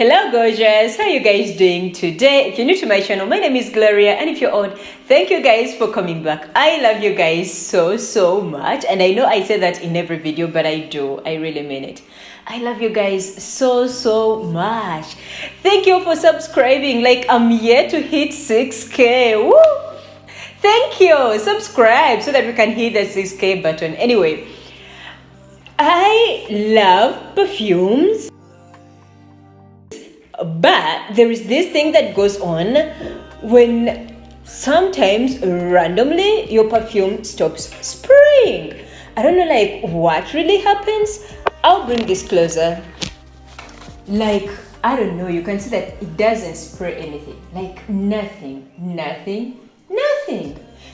Hello gorgeous, how are you guys doing today? If you're new to my channel, my name is Gloria, and if you're old, thank you guys for coming back. I love you guys so much, and I know I say that in every video, but I do. I really mean it. I love you guys so much. Thank you for subscribing. Like, I'm yet to hit 6k. Woo! Thank you. Subscribe so that we can hit the 6k button. Anyway, I love perfumes, but there is this thing that goes on when sometimes randomly your perfume stops spraying. I don't know like what really happens. I'll bring this closer. Like, I don't know, you can see that it doesn't spray anything. Like nothing.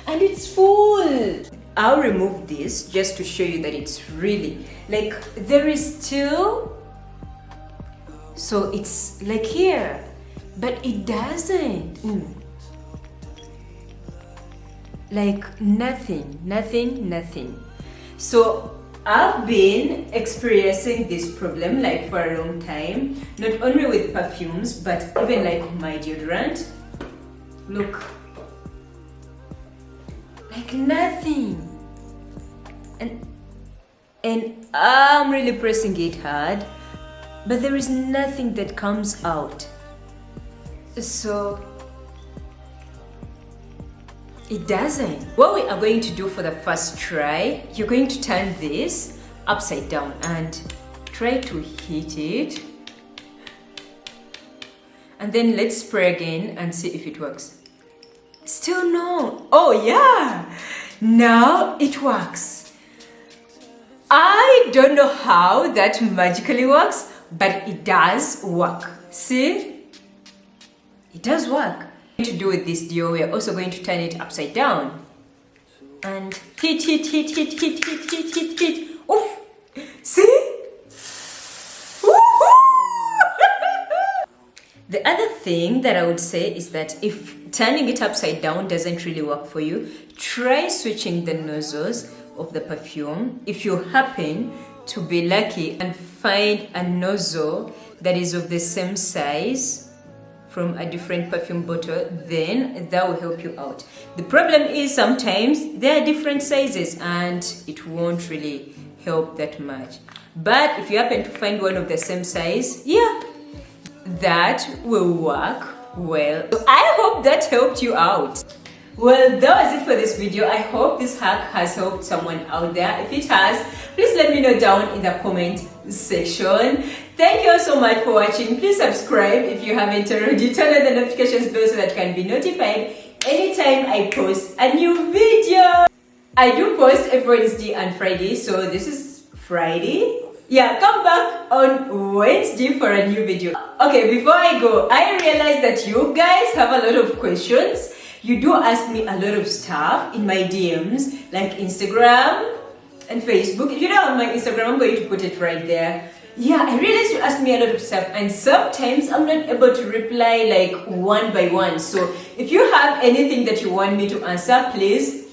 And it's full. I'll remove this just to show you that it's really like there is still. So it's like here, but it doesn't. Like nothing. So I've been experiencing this problem like for a long time, not only with perfumes, but even like my deodorant. Look, like nothing. And I'm really pressing it hard, but there is nothing that comes out. So it doesn't. What we are going to do for the first try, you're going to turn this upside down and try to hit it. And then let's spray again and see if it works. Still no. Oh yeah, now it works. I don't know how that magically works, but it does work. See? It does work. To do with this Dior, we are also going to turn it upside down and hit. Oof! See? The other thing that I would say is that if turning it upside down doesn't really work for you, try switching the nozzles of the perfume. If you happen to be lucky and find a nozzle that is of the same size from a different perfume bottle, then that will help you out. The problem is sometimes there are different sizes and it won't really help that much. But if you happen to find one of the same size, yeah, that will work well. So I hope that helped you out. Well, that was it for this video. I hope this hack has helped someone out there. If it has, please let me know down in the comment section. Thank you all so much for watching. Please subscribe if you haven't already. Turn on the notifications bell so that you can be notified anytime I post a new video. I do post every Wednesday and Friday, so this is Friday. Yeah, come back on Wednesday for a new video. Okay, before I go, I realize that you guys have a lot of questions. You do ask me a lot of stuff in my DMs, like Instagram and Facebook. If you don't have my Instagram, I'm going to put it right there. Yeah, I realize you ask me a lot of stuff, and sometimes I'm not able to reply like one by one. So if you have anything that you want me to answer, please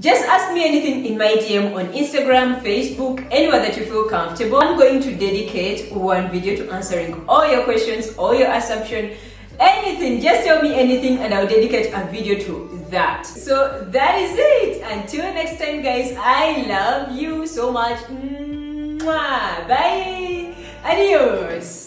just ask me anything in my DM on Instagram, Facebook, anywhere that you feel comfortable. I'm going to dedicate one video to answering all your questions, all your assumptions, anything. Just tell me anything and I'll dedicate a video to that. So that is it. Until next time, guys, I love you so much. Mwah. Bye. Adios.